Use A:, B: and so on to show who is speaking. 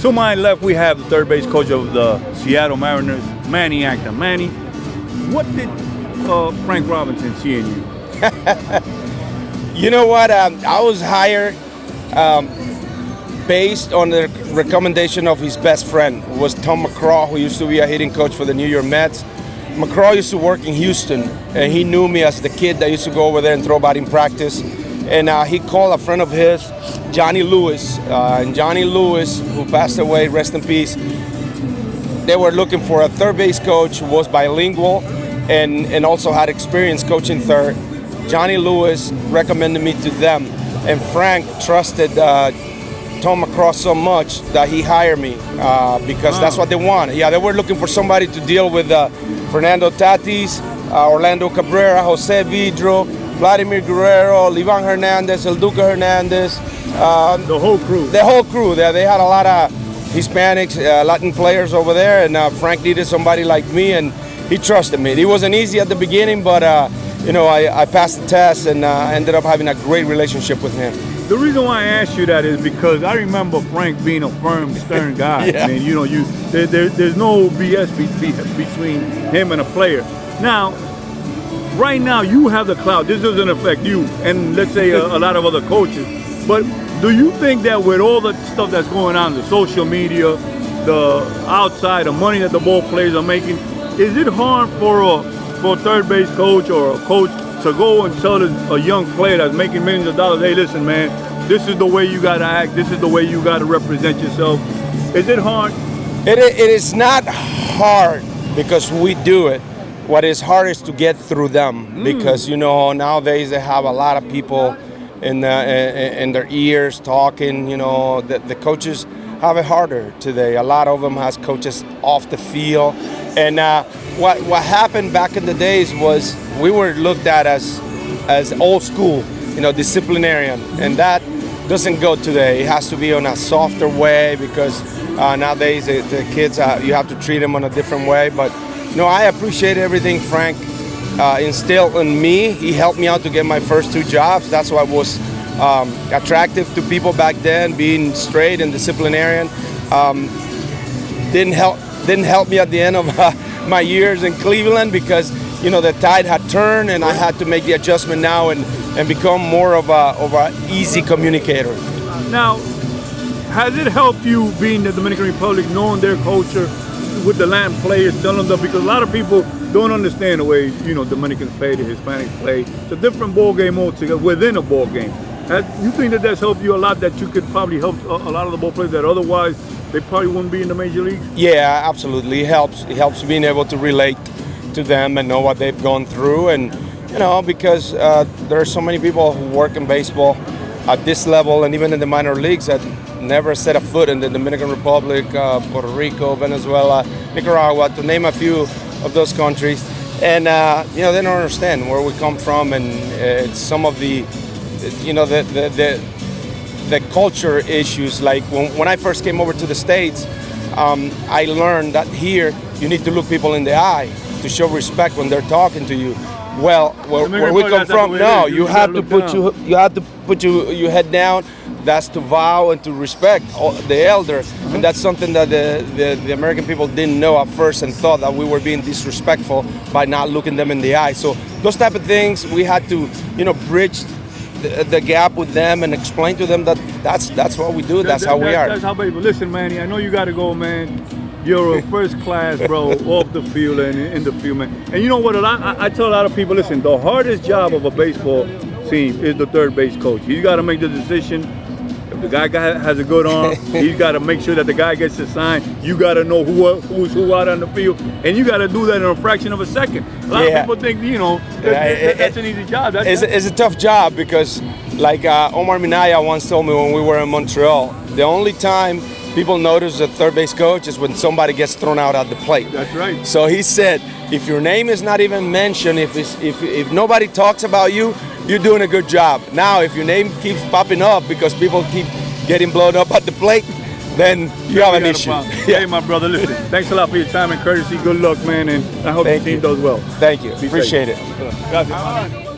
A: To my left, we have the third base coach of the Seattle Mariners, MANNY ACTA. Manny, what did Frank Robinson see in you?
B: You know what? I was hired based on the recommendation of his best friend, who was Tom McCraw, who used to be a hitting coach for the New York Mets. McCraw used to work in Houston, and he knew me as the kid that used to go over there and throw batting practice. And he called a friend of his, Johnny Lewis. And Johnny Lewis, who passed away, rest in peace, they were looking for a third base coach who was bilingual and also had experience coaching third. Johnny Lewis recommended me to them, and Frank trusted Tom McCraw so much that he hired me because that's what they want. Yeah, they were looking for somebody to deal with Fernando Tatis, Orlando Cabrera, Jose Vidro, Vladimir Guerrero, Livan Hernandez, El Duque Hernandez.
A: The whole crew.
B: The whole crew. They had a lot of Hispanics, Latin players over there, and Frank needed somebody like me, and he trusted me. It wasn't easy at the beginning, but you know, I passed the test and ended up having a great relationship with him.
A: The reason why I asked you that is because I remember Frank being a firm, stern guy.
B: Yeah.
A: I mean, you know, there's no BS between him and a player. Now, right now, you have the clout. This doesn't affect you, and let's say a lot of other coaches. But do you think that with all the stuff that's going on, the social media, the outside, the money that the ball players are making, is it hard for a third base coach or a coach to go and tell a young player that's making millions of dollars, hey, listen, man, this is the way you got to act, this is the way you got to represent yourself? Is it hard?
B: It is not hard because we do it. What is hard is to get through them because, you know, nowadays they have a lot of people in their ears talking. You know, the coaches have it harder today. A lot of them has coaches off the field. And what happened back in the days was we were looked at as old school, you know, disciplinarian, and that doesn't go today. It has to be on a softer way because nowadays the kids, you have to treat them on a different way. But no, I appreciate everything Frank instilled in me. He helped me out to get my first 2 jobs. That's what was attractive to people back then, being straight and disciplinarian. Didn't help me at the end of my years in Cleveland because, you know, the tide had turned and I had to make the adjustment now and become more of a easy communicator.
A: Now, has it helped you being in the Dominican Republic, knowing their culture with the Latin players, telling them, because a lot of people don't understand the way, you know, Dominicans play, the Hispanics play. It's a different ball game altogether within a ball game. You think that that's helped you a lot, that you could probably help a lot of the ball players that otherwise they probably wouldn't be in the major leagues?
B: Yeah, absolutely. It helps being able to relate to them and know what they've gone through. And, you know, because there are so many people who work in baseball at this level and even in the minor leagues that never set a foot in the Dominican Republic, Puerto Rico, Venezuela, Nicaragua, to name a few of those countries. And, you know, they don't understand where we come from and some of the, you know, the culture issues. Like when I first came over to the States, I learned that here you need to look people in the eye to show respect when they're talking to you. Well, where we come from, no, you have to put your head down. That's to vow and to respect the elder, and that's something that the American people didn't know at first and thought that we were being disrespectful by not looking them in the eye. So those type of things we had to, you know, bridge the gap with them and explain to them that that's what we do. That's how we are.
A: That's how people. Listen, Manny, I know you got to go, man. You're a first class, bro, off the field and in the field, man. And you know what? I tell a lot of people, listen, the hardest job of a baseball team is the third base coach. He's got to make the decision. If the guy has a good arm, he's got to make sure that the guy gets the sign. You got to know who's who out on the field, and you got to do that in a fraction of a second. A lot of people think, you know, that's an easy job.
B: It's a tough job because, like Omar Minaya once told me when we were in Montreal, the only time people notice a third base coach is when somebody gets thrown out at the plate.
A: That's right.
B: So he said, if your name is not even mentioned, if nobody talks about you, you're doing a good job. Now, if your name keeps popping up because people keep getting blown up at the plate, then you have an issue.
A: Hey, my brother, listen, thanks a lot for your time and courtesy. Good luck, man, and I hope the team does well.
B: Thank you.
A: Be
B: Appreciate
A: safe.
B: it.
A: Gracias.